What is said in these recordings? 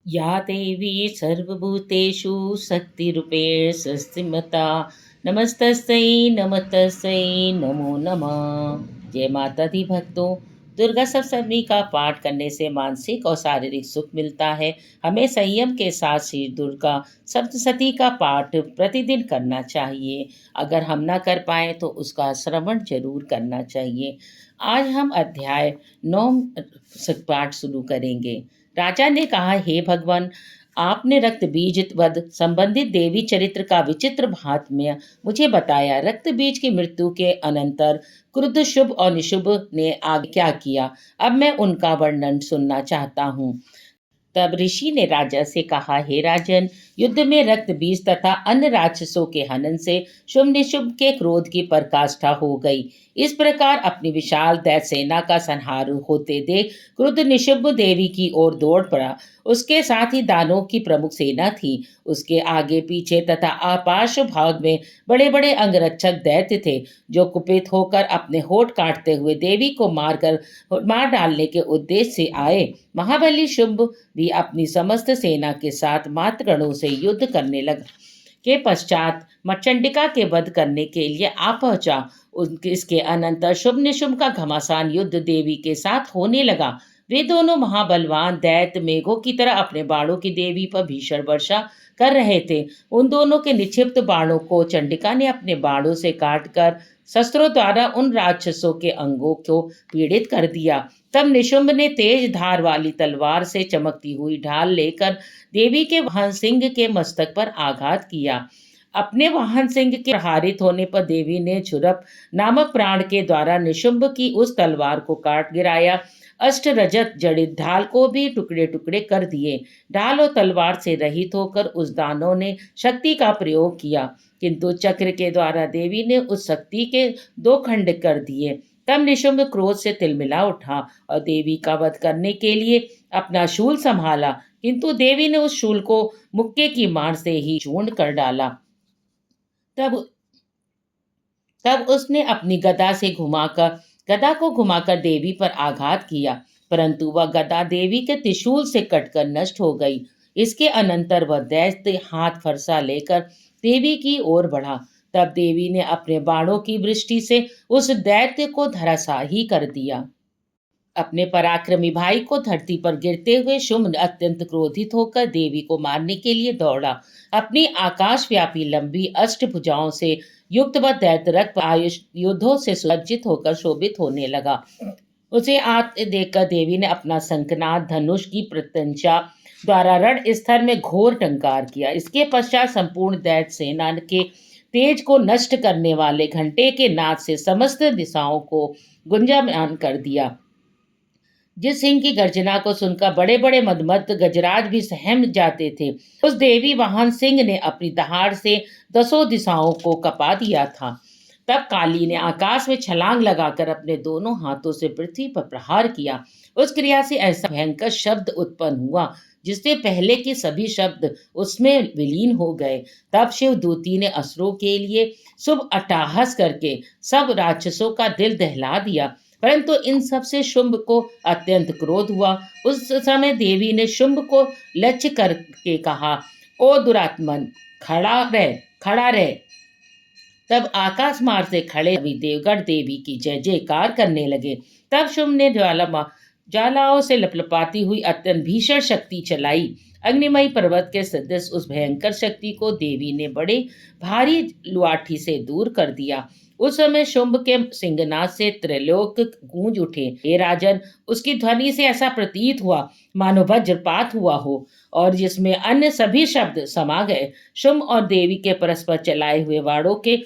या देवी सर्वभूतेषु शक्तिरूपेण संस्थिता नमस्तस्यै नमस्तस्यै नमो नमः। जय माता दी भक्तों। दुर्गा सप्तमी का पाठ करने से मानसिक और शारीरिक सुख मिलता है। हमें संयम के साथ श्री दुर्गा सप्तशती का पाठ प्रतिदिन करना चाहिए। अगर हम ना कर पाए तो उसका श्रवण जरूर करना चाहिए। आज हम अध्याय 9 पाठ शुरू करेंगे। राजा ने कहा, हे भगवान, आपने रक्त बीज वध संबंधित देवी चरित्र का विचित्र महात्म्य मुझे बताया। रक्त बीज की मृत्यु के अनंतर क्रुद्ध शुभ और निशुभ ने आगे क्या किया, अब मैं उनका वर्णन सुनना चाहता हूँ। तब ऋषि ने राजा से कहा, हे राजन, युद्ध में रक्त बीज तथा अन्य राक्षसों के हनन से शुभ निशुभ के क्रोध की पराकाष्ठा हो गई। इस प्रकार अपनी विशाल दैत्य सेना का संहार होते देख क्रुद्ध निशुभ देवी की ओर दौड़ पड़ा। उसके साथ ही दानों की प्रमुख सेना थी। उसके आगे पीछे तथा आपार्श्व भाग में बड़े बड़े अंगरक्षक दैत्य थे, जो कुपित होकर अपने होठ काटते हुए देवी को मार डालने के उद्देश्य से आए। महाबली शुंभ भी अपनी समस्त सेना के साथ मातृगणों से युद्ध करने लगा। के पश्चात मचंडिका के वध करने के लिए आ पहुंचा। इसके अनंतर शुभ निशुभ का घमासान युद्ध देवी के साथ होने लगा। वे दोनों महाबलवान दैत्य मेघों की तरह अपने बाणों की देवी पर भीषण वर्षा कर रहे थे। उन दोनों के निक्षिप्त बाणों को चंडिका ने अपने बाणों से काटकर शस्त्रों द्वारा उन राक्षसों के अंगों को पीड़ित कर दिया। तब निशुंभ ने तेज धार वाली तलवार से चमकती हुई ढाल लेकर देवी के वाहन सिंह के मस्तक पर आघात किया। अपने वाहन सिंह के प्रहारित होने पर देवी ने झुरप नामक प्राण के द्वारा निशुंभ की उस तलवार को काट गिराया। अष्ट रजत जड़ित ढाल को भी टुकड़े टुकड़े कर दिए। ढाल और तलवार से रहित होकर उस दानव ने शक्ति का प्रयोग किया, किंतु चक्र के द्वारा देवी ने उस शक्ति के दो खंड कर दिए। तब निशुंभ क्रोध से तिलमिला उठा और देवी का वध करने के लिए अपना शूल संभाला, किंतु देवी ने उस शूल को मुक्के की मार से ही चूर्ण कर डाला। तब तब उसने अपनी गदा को घुमाकर देवी पर आघात किया, परंतु वह गदा देवी के त्रिशूल से कटकर नष्ट हो गई। इसके अनंतर वह दैत्य हाथ फरसा लेकर देवी की ओर बढ़ा। तब देवी ने अपने बाणों की वृष्टि से उस दैत्य को धराशायी कर दिया। अपने पराक्रमी भाई को धरती पर गिरते हुए शुंभ अत्यंत क्रोधित होकर देवी को मारने के लिए दौड़ा। अपनी आकाशव्यापी लंबी अष्टभुजाओं से युक्त वह दैत्य रक्त आयुष युद्धों से सुसज्जित होकर शोभित होने लगा। उसे आते देखकर देवी ने अपना शंखनाद धनुष की प्रत्यंचा द्वारा रण स्तर में घोर टंकार किया। इसके पश्चात संपूर्ण दैत्य सेना के तेज को नष्ट करने वाले घंटे के नाद से समस्त दिशाओं को गुंजायमान कर दिया। जिस सिंह की गर्जना को सुनकर बड़े बड़े मदमस्त गजराज भी सहम जाते थे, उस देवी वाहन सिंह ने अपनी दहाड़ से दसों दिशाओं को कपा दिया था। तब काली ने आकाश में छलांग लगाकर अपने दोनों हाथों से पृथ्वी पर प्रहार किया। उस क्रिया से ऐसा भयंकर शब्द उत्पन्न हुआ, जिससे पहले के सभी शब्द उसमें विलीन हो गए। तब शिव दूती ने असुरों के लिए शुभ अट्टहास करके सब राक्षसों का दिल दहला दिया, परंतु इन सब से शुंभ को अत्यंत क्रोध हुआ। उस समय देवी ने शुंभ को लक्ष्य करके कहा, ओ दुरात्मन, खड़ा रह। तब आकाश मार्ग से खड़े सभी देवगण देवी की जय जयकार करने लगे। तब शुंभ ने ज्वालाओं से लपलपाती हुई अत्यंत भीषण शक्ति चलाई। अग्निमयी पर्वत के सदृश उस भयंकर शक्ति को देवी ने बड़े भारी लुआठी से दूर कर दिया। उस समय शुंभ के सिंहनाद से त्रैलोक गूंज उठे। हे राजन, उसकी ध्वनि से ऐसा प्रतीत हुआ मानो वज्रपात हुआ हो, और जिसमें अन्य सभी शब्द समा गए। शुंभ और देवी के परस्पर चलाए हुए बाणों के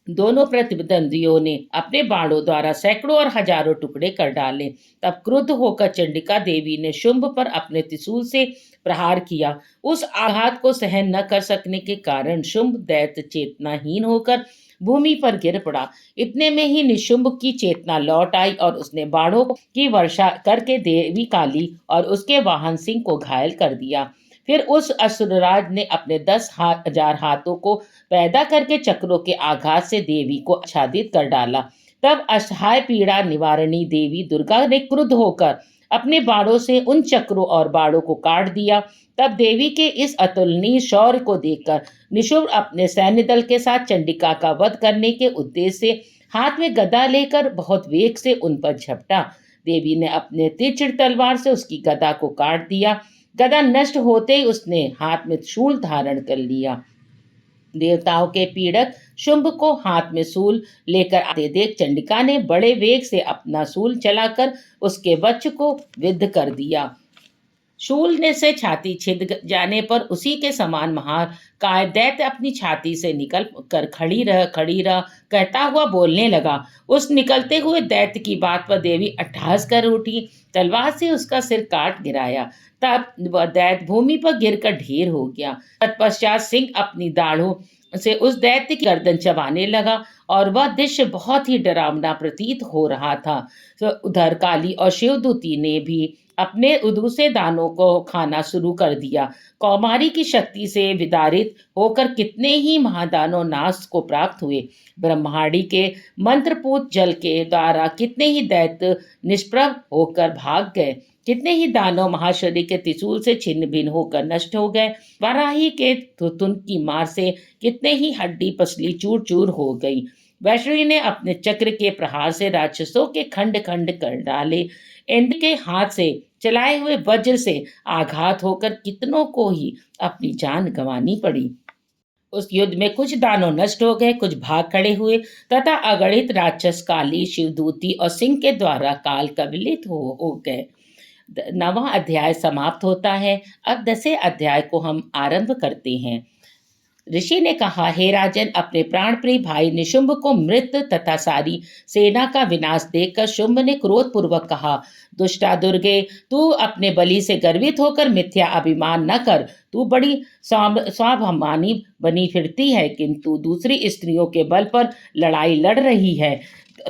दोनों प्रतिद्वंदियों ने अपने बाणों द्वारा सैकड़ों और हजारों टुकड़े कर डाले। तब क्रुद्ध होकर चंडिका देवी ने शुंभ पर अपने त्रिशूल से प्रहार किया। उस आघात को सहन न कर सकने के कारण शुंभ दैत्य चेतनाहीन होकर भूमि पर गिर पड़ा। इतने में ही निशुंभ की चेतना लौट आई और उसने बाणों की वर्षा करके देवी काली और उसके वाहन सिंह को घायल कर दिया। फिर उस असुरराज ने अपने 10,000 हाथों को पैदा करके चक्रों के आघात से देवी को आच्छादित कर डाला। तब असहाय पीड़ा निवारणी देवी दुर्गा ने क्रुद्ध होकर अपने बाणों से उन चक्रों और बाणों को काट दिया। तब देवी के इस अतुलनीय शौर्य को देखकर निशुम्भ अपने सैन्य दल के साथ चंडिका का वध करने के उद्देश्य से हाथ में गदा लेकर बहुत वेग से उन पर झपटा। देवी ने अपने तीक्ष्ण तलवार से उसकी गदा को काट दिया। गदा नष्ट होते ही उसने हाथ में शूल धारण कर लिया। देवताओं के पीड़क शुंभ को हाथ में सूल लेकर आते देख चंडिका ने बड़े वेग से अपना सूल चलाकर उसके वक्ष को विद्ध कर दिया। शूल ने से छाती छिद जाने पर उसी के समान महाकाय दैत्य अपनी छाती से निकल कर खड़ी रह कहता हुआ बोलने लगा। उस निकलते हुए दैत्य की बात पर देवी अट्टहास कर उठी, तलवार से उसका सिर काट गिराया। तब वह दैत्य भूमि पर गिरकर ढेर हो गया। तत्पश्चात सिंह अपनी दाढ़ों से उस दैत्य की गर्दन चबाने लगा और वह दृश्य बहुत ही डरावना प्रतीत हो रहा था। तो उधर काली और शिवदूती ने भी अपने दूसरे दानों को खाना शुरू कर दिया। कौमारी की शक्ति से विदारित होकर कितने ही महादानव नाश को प्राप्त हुए। ब्रह्मांडी के मंत्रपूत जल के द्वारा कितने ही दैत्य निष्प्रभ होकर भाग गए। कितने ही दानव महाशरीर के त्रिशूल से छिन्न भिन्न होकर नष्ट हो गए। वाराही के थुथुन की मार से कितने ही हड्डी पसली चूर चूर हो गई। वैष्णवी ने अपने चक्र के प्रहार से राक्षसों के खंड खंड कर डाले। इंद्र के हाथ से चलाए हुए वज्र से आघात होकर कितनों को ही अपनी जान गंवानी पड़ी। उस युद्ध में कुछ दानव नष्ट हो गए, कुछ भाग खड़े हुए तथा अगणित राक्षस काली, शिवदूती और सिंह के द्वारा काल कवलित हो गए। 9वां अध्याय समाप्त होता है। अब 10वें अध्याय को हम आरंभ करते हैं। ऋषि ने कहा, हे राजन, अपने प्राण प्रिय भाई निशुंभ को मृत तथा सारी सेना का विनाश देखकर शुंभ ने क्रोध पूर्वक कहा, दुष्टा दुर्गे, तू अपने बलि से गर्वित होकर मिथ्या अभिमान न कर। तू बड़ी स्वाभिमानी बनी फिरती है, किंतु दूसरी स्त्रियों के बल पर लड़ाई लड़ रही है।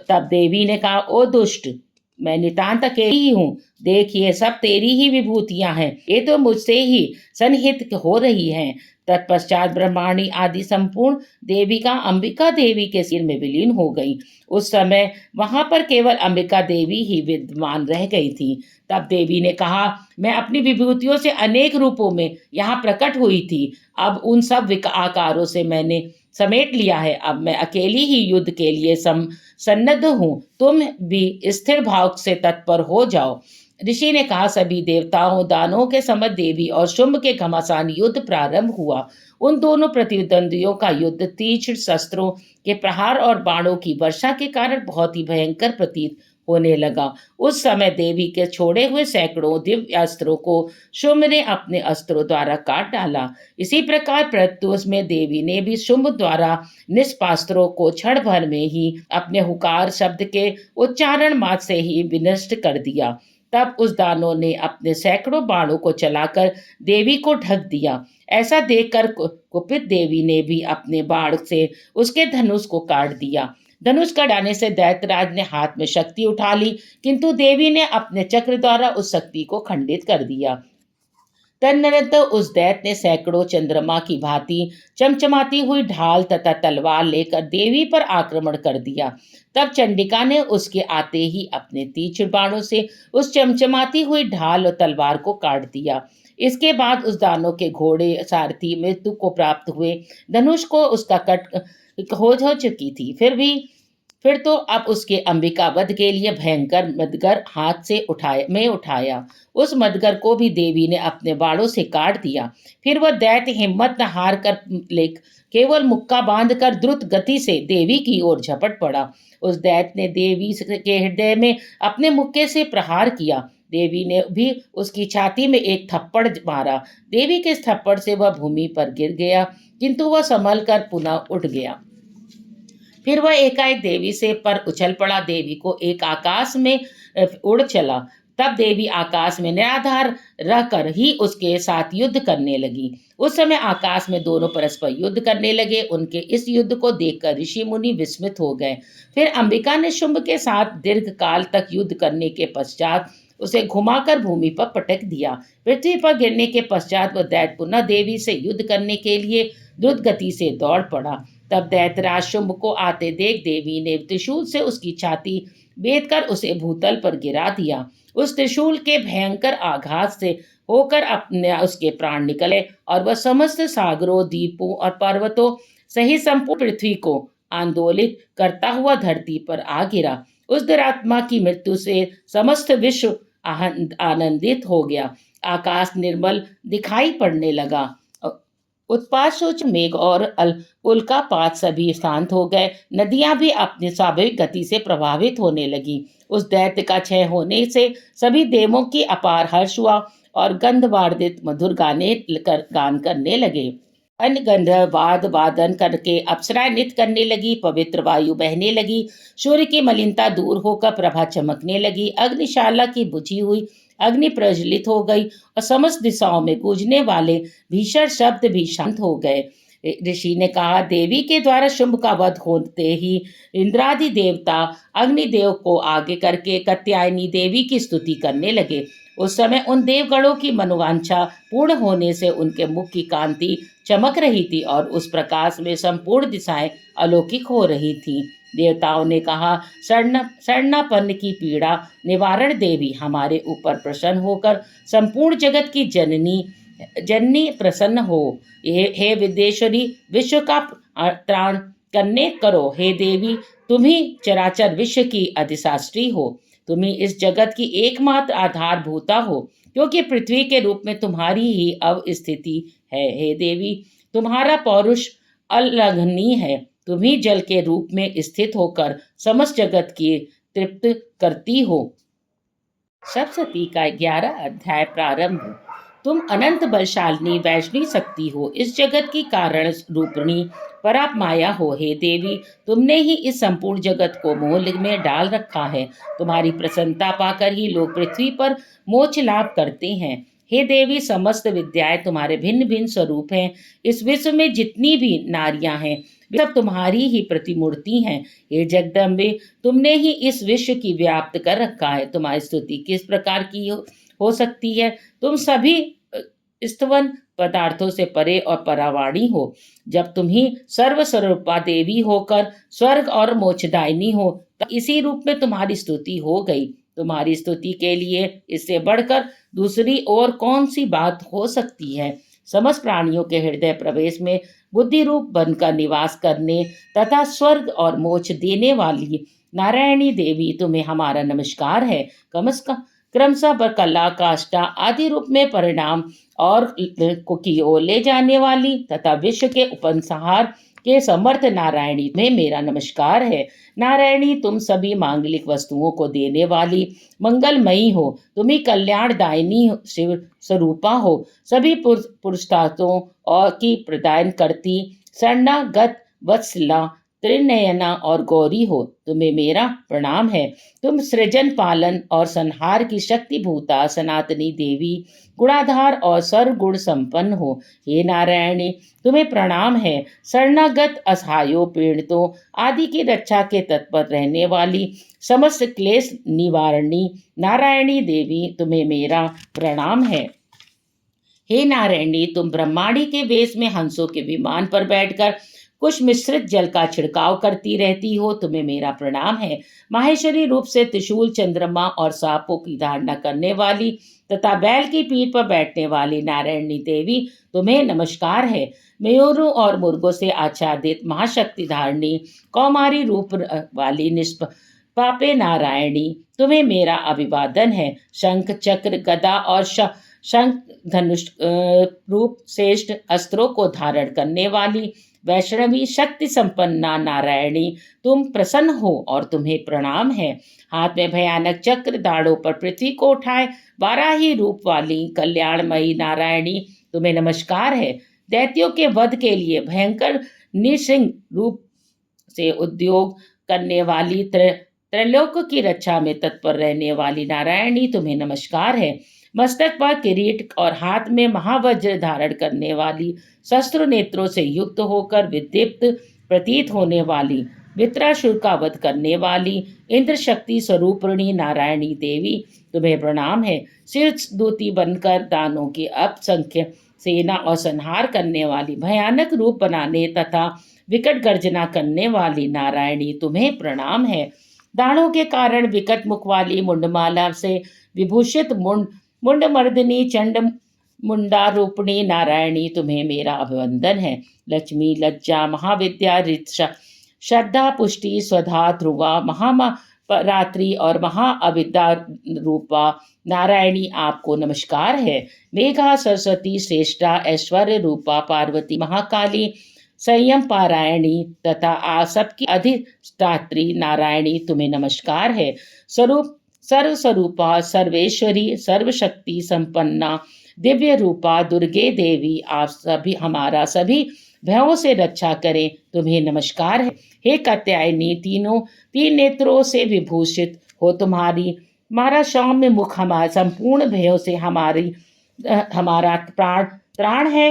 तब देवी ने कहा, ओ दुष्ट, मैं नितांत अकेली ही हूँ। देख, ये सब तेरी ही विभूतियां हैं, ये तो मुझसे ही सन्निहित हो रही हैं। तत्पश्चात ब्रह्माणी आदि संपूर्ण देविका अंबिका देवी के सिर में विलीन हो गई। उस समय वहां पर केवल अंबिका देवी ही विद्यमान रह गई थी। तब देवी ने कहा, मैं अपनी विभूतियों से अनेक रूपों में यहाँ प्रकट हुई थी। अब उन सब आकारों से मैंने समेट लिया है। अब मैं अकेली ही युद्ध के लिए सन्नद्ध हूँ। तुम भी स्थिर भाव से तत्पर हो जाओ। ऋषि ने कहा, सभी देवताओं दानवों के समझ देवी और शुंभ के घमासान युद्ध प्रारंभ हुआ। उन दोनों प्रतिद्वंदियों का युद्ध तीक्ष्ण शस्त्रों के प्रहार और बाणों की वर्षा के कारण बहुत ही भयंकर प्रतीत होने लगा। उस समय देवी के छोड़े हुए सैकड़ों दिव्य अस्त्रों को शुंभ ने अपने अस्त्रों द्वारा काट डाला। इसी प्रकार प्रत्युष में देवी ने भी शुंभ द्वारा निष्पास्त्रों को क्षण भर में ही अपने हुकार शब्द के उच्चारण मात्र से ही विनष्ट कर दिया। तब उस दानव ने अपने सैकड़ों बाणों को चलाकर देवी को ढक दिया। ऐसा देखकर कुपित देवी ने भी अपने बाण से उसके धनुष को काट दिया। धनुष कटाने से दैत्यराज ने हाथ में शक्ति उठा ली, किंतु देवी ने अपने चक्र द्वारा उस शक्ति को खंडित कर दिया। तदनंतर उस दैत्य ने सैकड़ों चंद्रमा की भांति चमचमाती हुई ढाल तथा तलवार लेकर देवी पर आक्रमण कर दिया। तब चंडिका ने उसके आते ही अपने तीक्ष्ण बाणों से उस चमचमाती हुई ढाल और तलवार को काट दिया। इसके बाद उस दानव के घोड़े सारथी मृत्यु को प्राप्त हुए। धनुष को उसका कट हो चुकी थी। फिर तो अब उसके अंबिका वध के लिए भयंकर मदगर हाथ से उठाया। उस मदगर को भी देवी ने अपने बाणों से काट दिया। फिर वह दैत्य हिम्मत न हार कर केवल मुक्का बांधकर द्रुत गति से देवी की ओर झपट पड़ा। उस दैत्य ने देवी के हृदय में अपने मुक्के से प्रहार किया। देवी ने भी उसकी छाती में एक थप्पड़ मारा। देवी के इस थप्पड़ से वह भूमि पर गिर गया, किंतु वह संभल कर पुनः उठ गया। फिर वह एकाएक देवी से पर उछल पड़ा। देवी को एक आकाश में उड़ चला। तब देवी आकाश में निराधार रहकर ही उसके साथ युद्ध करने लगी। उस समय आकाश में दोनों परस्पर युद्ध करने लगे। उनके इस युद्ध को देखकर ऋषि मुनि विस्मित हो गए। फिर अंबिका ने शुंभ के साथ दीर्घ काल तक युद्ध करने के पश्चात उसे घुमाकर भूमि पर पटक दिया। पृथ्वी पर गिरने के पश्चात वह दैत्य पुनः देवी से युद्ध करने के लिए द्रुत गति से दौड़ पड़ा। तब दैत्यराज शुंभ को आते देख देवी ने त्रिशूल से उसकी छाती बेधकर उसे भूतल पर गिरा दिया। उस त्रिशूल के भयंकर आघात से होकर अपने उसके प्राण निकले और वह समस्त सागरों, द्वीपों और पर्वतों सहित संपूर्ण पृथ्वी को आंदोलित करता हुआ धरती पर आ गिरा। उस दुरात्मा की मृत्यु से समस्त विश्व आनंदित हो गया। आकाश निर्मल दिखाई पड़ने लगा। उत्पात सूच मेघ और उल्कापात सभी शांत हो गए। नदियां भी अपनी स्वाभाविक गति से प्रभावित होने लगी। उस दैत्य का क्षय होने से सभी देवों की अपार हर्ष हुआ और गंधवार्दित मधुर गान करने लगे। अन्य गंधर्व वाद वादन करके अप्सराएं नृत्य करने लगी। पवित्र वायु बहने लगी। सूर्य की मलिनता दूर होकर प्रभा चमकने लगी। अग्निशाला की बुझी हुई अग्नि प्रज्वलित हो गई और समस्त दिशाओं में गूंजने वाले भीषण शब्द भी शांत हो गए। ऋषि ने कहा, देवी के द्वारा शुंभ का वध होते ही इंद्रादि देवता अग्निदेव को आगे करके कात्यायनी देवी की स्तुति करने लगे। उस समय उन देवगणों की मनोवांछा पूर्ण होने से उनके मुख की कांति चमक रही थी और उस प्रकाश में संपूर्ण दिशाएं अलौकिक हो रही थीं। देवताओं ने कहा, शरणापन्न की पीड़ा निवारण देवी, हमारे ऊपर प्रसन्न होकर संपूर्ण जगत की जननी प्रसन्न हो। हे विद्येश्वरी, विश्व का त्राण करने करो। हे देवी, तुम ही चराचर विश्व की अधिशात्री हो। तुम ही इस जगत की एकमात्र आधारभूता हो, क्योंकि पृथ्वी के रूप में तुम्हारी ही अवस्थिति है। हे देवी, तुम्हारा पौरुष अलंघनीय है। तुम ही जल के रूप में स्थित होकर समस्त जगत की तृप्त करती हो। सप्तशती का 11 अध्याय प्रारंभ। तुम अनंत बलशालिनी वैष्णवी शक्ति हो। इस जगत की कारण रूपिणी पराप माया हो। हे देवी, तुमने ही इस संपूर्ण जगत को मोह में डाल रखा है। तुम्हारी प्रसन्नता पाकर ही लोग पृथ्वी पर मोक्ष लाभ करते हैं। हे देवी, समस्त विद्याएं तुम्हारे भिन्न भिन्न स्वरूप हैं। इस विश्व में जितनी भी नारियां हैं सब तुम्हारी ही प्रतिमूर्ति हैं। हे जगदम्बे, तुमने ही इस विश्व की व्याप्त कर रखा है। तुम्हारी स्तुति किस प्रकार की हो सकती है? तुम सभी स्तवन पदार्थों से परे और परावाणी हो। जब तुम ही सर्वस्वरूपा देवी होकर स्वर्ग और मोक्षदायिनी हो, तो इसी रूप में तुम्हारी स्तुति हो गई। तुम्हारी स्तुति के लिए इससे बढ़कर दूसरी और कौन सी बात हो सकती है? समस्त प्राणियों के हृदय प्रवेश में बुद्धि रूप बनकर निवास करने तथा स्वर्ग और मोक्ष देने वाली नारायणी देवी, तुम्हें हमारा नमस्कार है। क्रमशः पर कला काष्ठा आदि रूप में परिणाम और को की ओर ले जाने वाली तथा विश्व के उपसंहार के समर्थ नारायणी में मेरा नमस्कार है। नारायणी, तुम सभी मांगलिक वस्तुओं को देने वाली मंगलमयी हो। तुम ही कल्याणदायिनी शिव स्वरूपा हो। सभी पुरुषार्थों और की प्रदान करती शरणागत वत्सला त्रिनयना और गौरी हो। तुम्हें मेरा प्रणाम है। तुम सृजन पालन और संहार की शक्ति भूता सनातनी देवी, गुणाधार और सर्वगुण संपन्न हो। हे नारायणी, तुम्हें प्रणाम है। शरणागत असहायों, पीड़ितों आदि की रक्षा के तत्पर रहने वाली समस्त क्लेश निवारणी नारायणी देवी, तुम्हें मेरा प्रणाम है। हे नारायणी, तुम ब्रह्मांडी के वेश में हंसों के विमान पर बैठकर कुछ मिश्रित जल का छिड़काव करती रहती हो। तुम्हें मेरा प्रणाम है। माहेश्वरी रूप से त्रिशूल, चंद्रमा और सांपों की धारणा करने वाली तथा बैल की पीठ पर बैठने वाली नारायणी देवी, तुम्हें नमस्कार है। मयूरों और मुर्गों से आच्छादित महाशक्ति धारणी कौमारी रूप वाली निष्पापे नारायणी, तुम्हें मेरा अभिवादन है। शंख, चक्र, गदा और शंख धनुष रूप श्रेष्ठ अस्त्रों को धारण करने वाली वैष्णवी शक्ति संपन्ना नारायणी, तुम प्रसन्न हो और तुम्हें प्रणाम है। हाथ में भयानक चक्र, दाढ़ों पर पृथ्वी को उठाए वाराही रूप वाली कल्याणमयी नारायणी, तुम्हें नमस्कार है। दैत्यों के वध के लिए भयंकर नृसिंह रूप से उद्योग करने वाली त्रैलोक की रक्षा में तत्पर रहने वाली नारायणी, तुम्हें नमस्कार है। मस्तक पर किरीट और हाथ में महावज्र धारण करने वाली, शस्त्र नेत्रों से युक्त होकर विदीप्त प्रतीत होने वाली, वित्रासुर का वध करने वाली इंद्र शक्ति स्वरूपिणी नारायणी देवी, तुम्हें प्रणाम है। शिवदूती बनकर दानों की असंख्य सेना और संहार करने वाली, भयानक रूप बनाने तथा विकट गर्जना करने वाली नारायणी, तुम्हें प्रणाम है। दानों के कारण विकट मुख वाली, मुंडमाला से विभूषित मुंडमर्दिनी चंड मुंडारूपिणी नारायणी तुम्हें मेरा अभिवंदन है। लक्ष्मी लज्जा महाविद्या रिक्षा श्रद्धा पुष्टि स्वधा ध्रुवा रात्रि और महाअविद्या रूपा नारायणी आपको नमस्कार है। मेघा सरस्वती श्रेष्ठा ऐश्वर्य रूपा पार्वती महाकाली संयम पारायणी तथा आ सबकी अधिष्ठात्री नारायणी तुम्हें नमस्कार है। स्वरूप सर्वस्वरूपा सर्वेश्वरी सर्वशक्ति संपन्ना दिव्य रूपा दुर्गे देवी आप सभी हमारा सभी भयों से रक्षा करें तुम्हें नमस्कार है। हे कात्यायनी तीन नेत्रों से विभूषित हो हमारा सौम्य मुख हमारा संपूर्ण भयों से हमारा प्राण है।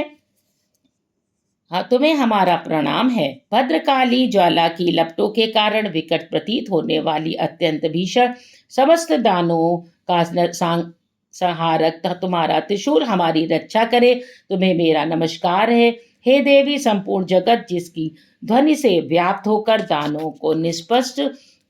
हाँ, तुम्हें हमारा प्रणाम है। भद्रकाली ज्वाला की लपटों के कारण विकट प्रतीत होने वाली अत्यंत भीषण समस्त दानों का संहारक तुम्हारा त्रिशूल हमारी रक्षा करे तुम्हें मेरा नमस्कार है। हे देवी संपूर्ण जगत जिसकी ध्वनि से व्याप्त होकर दानों को निष्पष्ट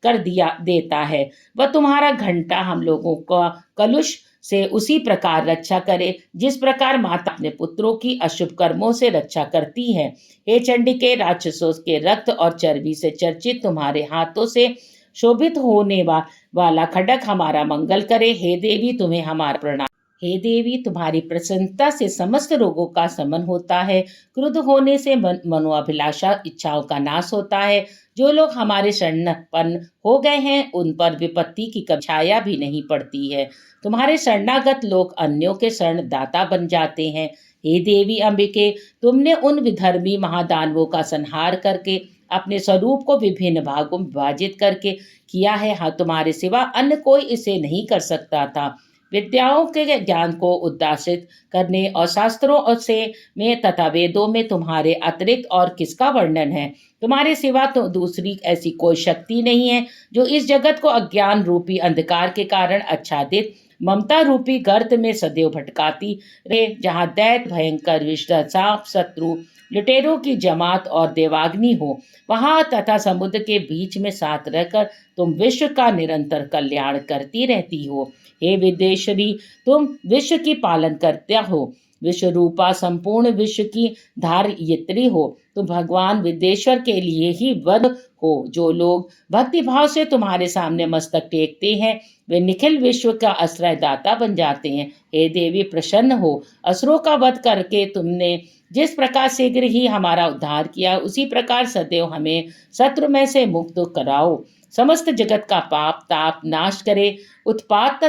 कर देता है, वह तुम्हारा घंटा हम लोगों का कलुष से उसी प्रकार रक्षा करे जिस प्रकार माता अपने पुत्रों की अशुभ कर्मों से रक्षा करती है। हे चंडिके राक्षसों के रक्त और चर्बी से चर्चित तुम्हारे हाथों से शोभित होने वाला खड्ग हमारा मंगल करे। हे देवी तुम्हें हमारा प्रणाम। हे देवी तुम्हारी प्रसन्नता से समस्त रोगों का शमन होता है। क्रुद्ध होने से मनोअभिलाषा इच्छाओं का नाश होता है। जो लोग हमारे शरणापन्न हो गए हैं उन पर विपत्ति की छाया भी नहीं पड़ती है। तुम्हारे शरणागत लोग अन्यों के शरण दाता बन जाते हैं। हे देवी अंबिके तुमने उन विधर्मी महादानवों का संहार करके अपने स्वरूप को विभिन्न भागों में विभाजित करके किया है। हाँ, तुम्हारे सिवा अन्य कोई इसे नहीं कर सकता था। विद्याओं के ज्ञान को उद्दासित करने और शास्त्रों से में तथा वेदों में तुम्हारे अतिरिक्त और किसका वर्णन है। तुम्हारे सिवा तो दूसरी ऐसी कोई शक्ति नहीं है जो इस जगत को अज्ञान रूपी अंधकार के कारण आच्छादित ममता रूपी गर्त में सदैव भटकाती रहे, जहाँ दैत्य भयंकर विषधर सांप शत्रु लुटेरों की जमात और देवाग्नि हो, वहाँ तथा समुद्र के बीच में साथ रहकर तुम विश्व का निरंतर कल्याण करती रहती हो। हे विद्येश्वरी तुम विश्व की पालन करते हो, विश्व रूपा संपूर्ण विश्व की धारयित्री हो। तुम भगवान विद्येश्वर के लिए ही वध हो। जो लोग भक्ति भाव से तुम्हारे सामने मस्तक टेकते हैं वे निखिल विश्व का आश्रयदाता बन जाते हैं। हे देवी प्रसन्न हो। असुरों का वध करके तुमने जिस प्रकार शीघ्र ही हमारा उद्धार किया उसी प्रकार सदैव हमें शत्रु में से मुक्त कराओ। समस्त जगत का पाप ताप नाश करे। उत्पात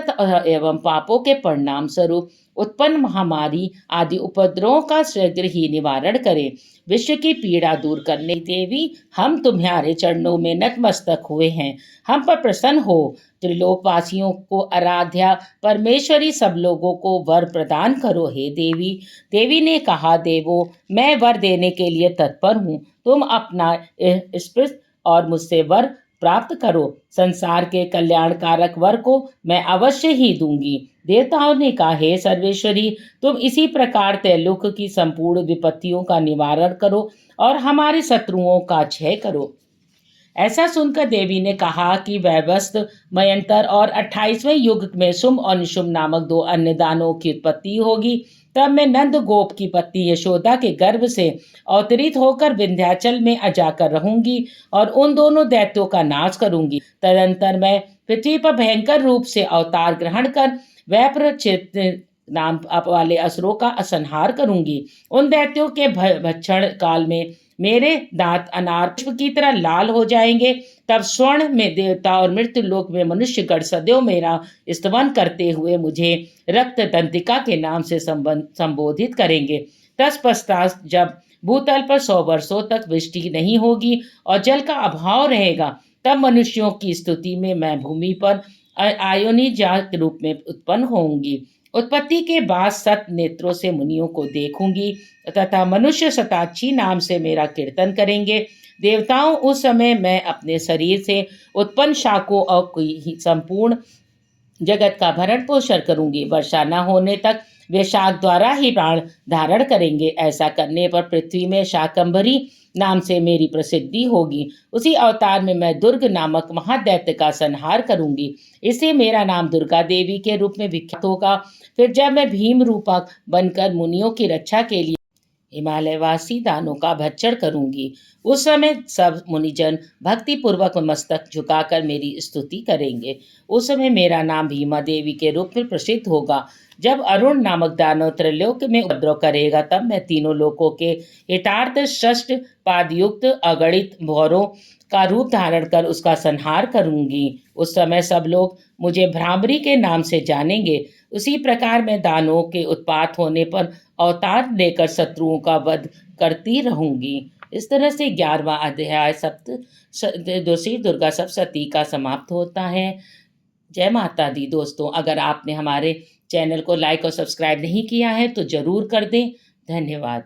एवं पापों के परिणाम स्वरूप उत्पन्न महामारी आदि उपद्रवों का शीघ्र ही निवारण करे। विश्व की पीड़ा दूर करने देवी हम तुम्हारे चरणों में नतमस्तक हुए हैं। हम पर प्रसन्न हो। त्रिलोकवासियों को आराध्या परमेश्वरी सब लोगों को वर प्रदान करो। हे देवी देवी ने कहा, देवो मैं वर देने के लिए तत्पर हूँ। तुम अपना स्पृष्ट और मुझसे वर प्राप्त करो। संसार के कल्याणकारक वर को मैं अवश्य ही दूंगी। देवताओं ने कहा, हे सर्वेश्वरी तुम इसी प्रकार त्रैलोक की संपूर्ण विपत्तियों का निवारण करो और हमारे शत्रुओं का क्षय करो। ऐसा सुनकर देवी ने कहा कि वैवस्त मयंतर और 28वें युग में शुंभ और निशुंभ नामक 2 अन्य दानवों की उत्पत्ति होगी। तब मैं नंद गोप की पत्नी यशोदा के गर्भ से अवतरित होकर विंध्याचल में जाकर रहूंगी और उन दोनों दैत्यों का नाश करूंगी। तदंतर मैं पृथ्वी पर भयंकर रूप से अवतार ग्रहण कर वैप्र नाम वाले असुरों का संहार करूंगी। उन दैत्यों के भक्षण काल में मेरे दांत अनार पुष्प की तरह लाल हो जाएंगे। तब स्वर्ण में देवता और मृत्यु लोक में मनुष्यगण सदैव मेरा स्तवन करते हुए मुझे रक्त दंतिका के नाम से संबोधित करेंगे। तत्पश्चात जब भूतल पर 100 वर्षों तक वृष्टि नहीं होगी और जल का अभाव रहेगा, तब मनुष्यों की स्तुति में मैं भूमि पर आयोनी जात रूप में उत्पन्न होंगी। उत्पत्ति के बाद 7 नेत्रों से मुनियों को देखूंगी तथा मनुष्य शताक्षी नाम से मेरा कीर्तन करेंगे। देवताओं उस समय मैं अपने शरीर से उत्पन्न शाखों और संपूर्ण जगत का भरण पोषण करूंगी। वर्षा न होने तक वे शाक द्वारा ही प्राण धारण करेंगे। ऐसा करने पर पृथ्वी में शाकंभरी नाम से मेरी प्रसिद्धि होगी। उसी अवतार में मैं दुर्ग नामक महादैत्य का संहार करूंगी। इससे मेरा नाम दुर्गा देवी के रूप में विख्यात होगा। फिर जब मैं भीम रूपक बनकर मुनियों की रक्षा के लिए हिमालयवासी दानों का भक्षण करूंगी, उस समय सब मुनिजन भक्ति पूर्वक मस्तक झुकाकर मेरी स्तुति करेंगे। उस समय मेरा नाम भीमा देवी के रूप में प्रसिद्ध होगा। जब अरुण नामक दानव त्रैलोक्य में उपद्रव करेगा, तब मैं तीनों लोकों के हितार्थ षष्ठ पादयुक्त अगणित भौरों का रूप धारण कर उसका संहार करूंगी। उस समय सब लोग मुझे भ्रामरी के नाम से जानेंगे। उसी प्रकार मैं दानवों के उत्पात होने पर अवतार लेकर शत्रुओं का वध करती रहूंगी। इस तरह से 11वां अध्याय श्री दुर्गा सप्तशती का समाप्त होता है। जय माता दी। दोस्तों, अगर आपने हमारे चैनल को लाइक और सब्सक्राइब नहीं किया है तो ज़रूर कर दें। धन्यवाद।